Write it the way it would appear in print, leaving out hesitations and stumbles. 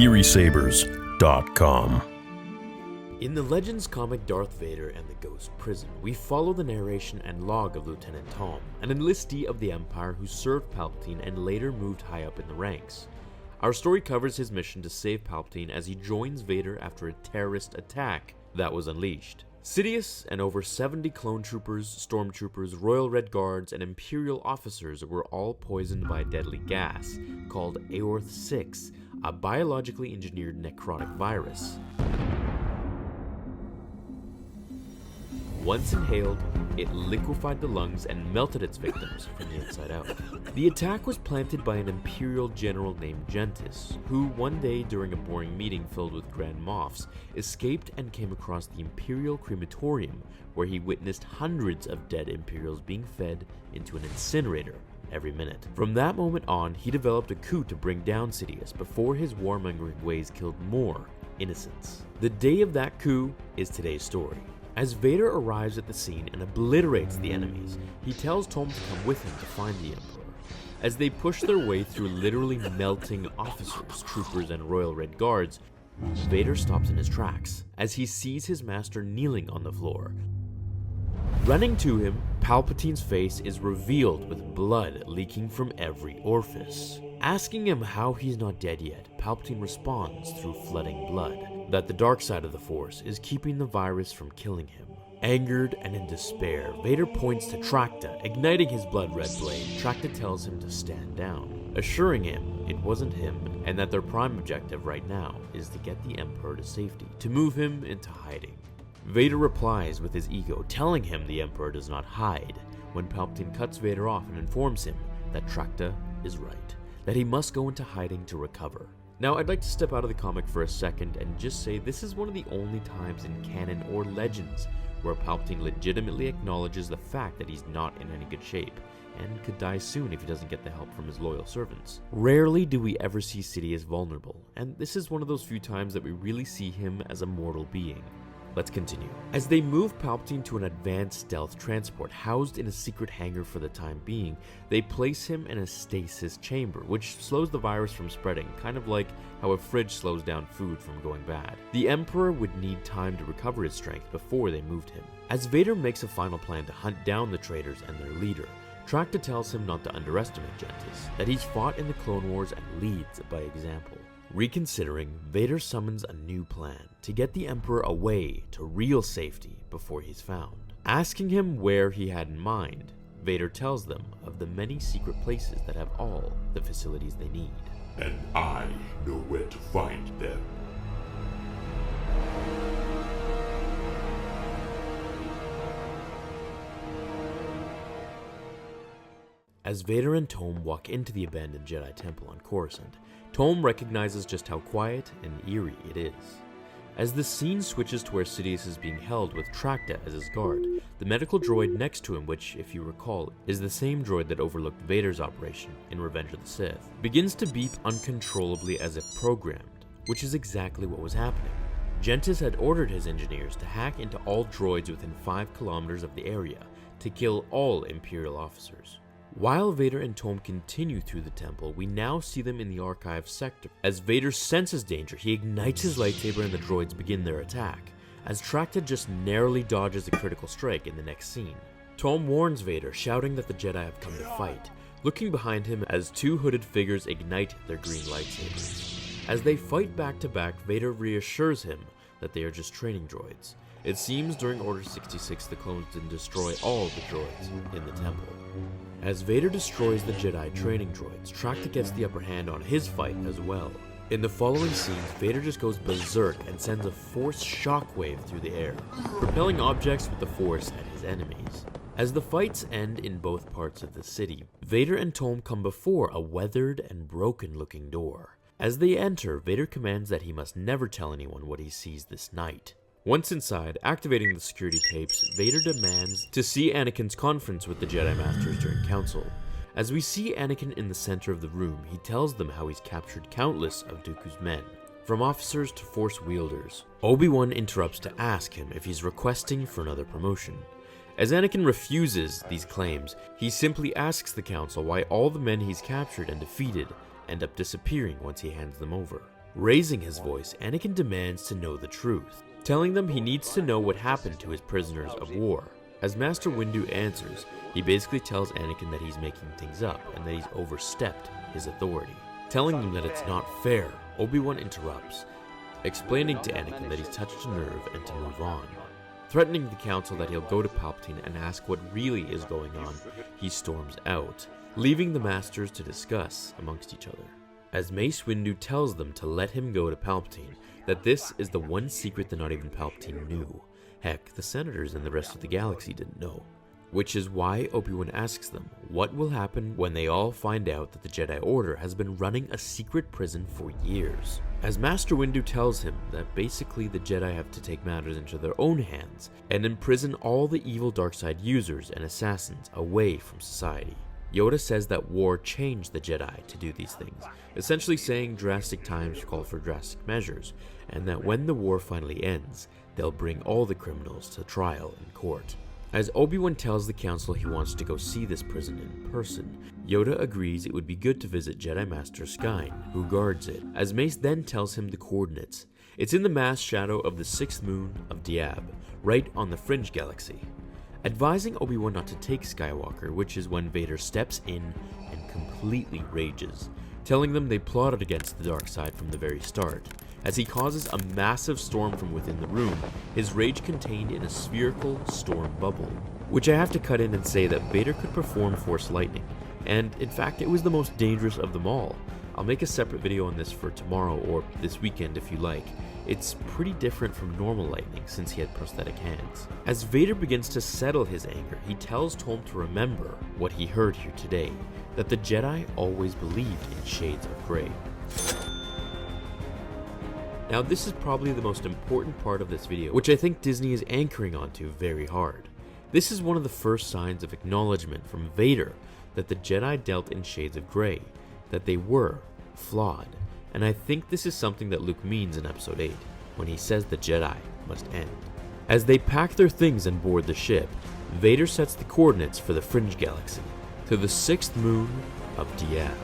TheorySabers.com. In the Legends comic Darth Vader and the Ghost Prison, we follow the narration and log of Lieutenant Tom, an enlistee of the Empire who served Palpatine and later moved high up in the ranks. Our story covers his mission to save Palpatine as he joins Vader after a terrorist attack that was unleashed. Sidious and over 70 clone troopers, stormtroopers, Royal Red Guards, and Imperial officers were all poisoned by a deadly gas called Aorth-6, a biologically engineered necrotic virus. Once inhaled, it liquefied the lungs and melted its victims from the inside out. The attack was planted by an Imperial general named Gentis, who one day during a boring meeting filled with Grand Moffs, escaped and came across the Imperial crematorium, where he witnessed hundreds of dead Imperials being fed into an incinerator every minute. From that moment on, he developed a coup to bring down Sidious before his warmongering ways killed more innocents. The day of that coup is today's story. As Vader arrives at the scene and obliterates the enemies, he tells Tom to come with him to find the Emperor. As they push their way through literally melting officers, troopers, and Royal Red Guards, Vader stops in his tracks as he sees his master kneeling on the floor. Running to him, Palpatine's face is revealed with blood leaking from every orifice. Asking him how he's not dead yet, Palpatine responds through flooding blood that the dark side of the Force is keeping the virus from killing him. Angered and in despair, Vader points to Tracta, igniting his blood-red blade. Tracta tells him to stand down, assuring him it wasn't him and that their prime objective right now is to get the Emperor to safety, to move him into hiding. Vader replies with his ego, telling him the Emperor does not hide, when Palpatine cuts Vader off and informs him that Tracta is right, that he must go into hiding to recover. Now, I'd like to step out of the comic for a second and just say this is one of the only times in canon or legends where Palpatine legitimately acknowledges the fact that he's not in any good shape, and could die soon if he doesn't get the help from his loyal servants. Rarely do we ever see Sidious vulnerable, and this is one of those few times that we really see him as a mortal being. Let's continue. As they move Palpatine to an advanced stealth transport housed in a secret hangar for the time being, they place him in a stasis chamber, which slows the virus from spreading, kind of like how a fridge slows down food from going bad. The Emperor would need time to recover his strength before they moved him. As Vader makes a final plan to hunt down the traitors and their leader, Tracta tells him not to underestimate Gentis, that he's fought in the Clone Wars and leads by example. Reconsidering, Vader summons a new plan to get the Emperor away to real safety before he's found. Asking him where he had in mind, Vader tells them of the many secret places that have all the facilities they need. And I know where to find them. As Vader and Tom walk into the abandoned Jedi temple on Coruscant, Tom recognizes just how quiet and eerie it is. As the scene switches to where Sidious is being held with Tracta as his guard, the medical droid next to him, which, if you recall, is the same droid that overlooked Vader's operation in Revenge of the Sith, begins to beep uncontrollably as if programmed, which is exactly what was happening. Gentis had ordered his engineers to hack into all droids within 5 kilometers of the area to kill all Imperial officers. While Vader and Tom continue through the temple, we now see them in the archive sector. As Vader senses danger, he ignites his lightsaber and the droids begin their attack, as Tracta just narrowly dodges a critical strike in the next scene. Tom warns Vader, shouting that the Jedi have come to fight, looking behind him as 2 hooded figures ignite their green lightsabers. As they fight back to back, Vader reassures him that they are just training droids. It seems during Order 66 the clones didn't destroy all the droids in the temple. As Vader destroys the Jedi training droids, Tracta gets the upper hand on his fight as well. In the following scenes, Vader just goes berserk and sends a force shockwave through the air, propelling objects with the Force at his enemies. As the fights end in both parts of the city, Vader and Tom come before a weathered and broken-looking door. As they enter, Vader commands that he must never tell anyone what he sees this night. Once inside, activating the security tapes, Vader demands to see Anakin's conference with the Jedi Masters during Council. As we see Anakin in the center of the room, he tells them how he's captured countless of Dooku's men, from officers to Force wielders. Obi-Wan interrupts to ask him if he's requesting for another promotion. As Anakin refuses these claims, he simply asks the Council why all the men he's captured and defeated end up disappearing once he hands them over. Raising his voice, Anakin demands to know the truth, telling them he needs to know what happened to his prisoners of war. As Master Windu answers, he basically tells Anakin that he's making things up and that he's overstepped his authority. Telling them that it's not fair, Obi-Wan interrupts, explaining to Anakin that he's touched a nerve and to move on. Threatening the council that he'll go to Palpatine and ask what really is going on, he storms out, leaving the Masters to discuss amongst each other. As Mace Windu tells them to let him go to Palpatine, that this is the one secret that not even Palpatine knew. Heck, the Senators and the rest of the galaxy didn't know. Which is why Obi-Wan asks them what will happen when they all find out that the Jedi Order has been running a secret prison for years. As Master Windu tells him that basically the Jedi have to take matters into their own hands and imprison all the evil dark-side users and assassins away from society. Yoda says that war changed the Jedi to do these things, essentially saying drastic times call for drastic measures, and that when the war finally ends, they'll bring all the criminals to trial in court. As Obi-Wan tells the council he wants to go see this prison in person, Yoda agrees it would be good to visit Jedi Master Skyne, who guards it, as Mace then tells him the coordinates. It's in the mass shadow of the 6th moon of Diab, right on the Fringe Galaxy. Advising Obi-Wan not to take Skywalker, which is when Vader steps in and completely rages, telling them they plotted against the dark side from the very start. As he causes a massive storm from within the room, his rage contained in a spherical storm bubble. Which I have to cut in and say that Vader could perform Force Lightning, and in fact it was the most dangerous of them all. I'll make a separate video on this for tomorrow or this weekend if you like. It's pretty different from normal lightning since he had prosthetic hands. As Vader begins to settle his anger, he tells Tom to remember what he heard here today, that the Jedi always believed in shades of grey. Now this is probably the most important part of this video, which I think Disney is anchoring onto very hard. This is one of the first signs of acknowledgement from Vader that the Jedi dealt in shades of grey, that they were flawed, and I think this is something that Luke means in Episode 8, when he says the Jedi must end. As they pack their things and board the ship, Vader sets the coordinates for the Fringe Galaxy, to the 6th moon of Diab.